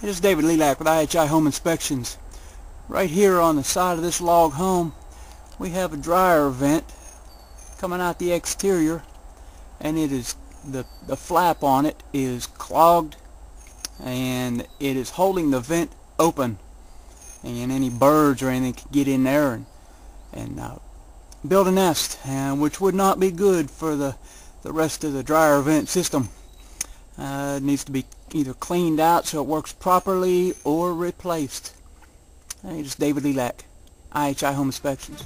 This is David Lelak with IHI Home Inspections. Right here on the side of this log home, we have a dryer vent coming out the exterior, and it is the flap on it is clogged, and it is holding the vent open, and any birds or anything can get in there and build a nest, which would not be good for the rest of the dryer vent system. It needs to be either cleaned out so it works properly or replaced. Hey, just David Lelak, IHI Home Inspections.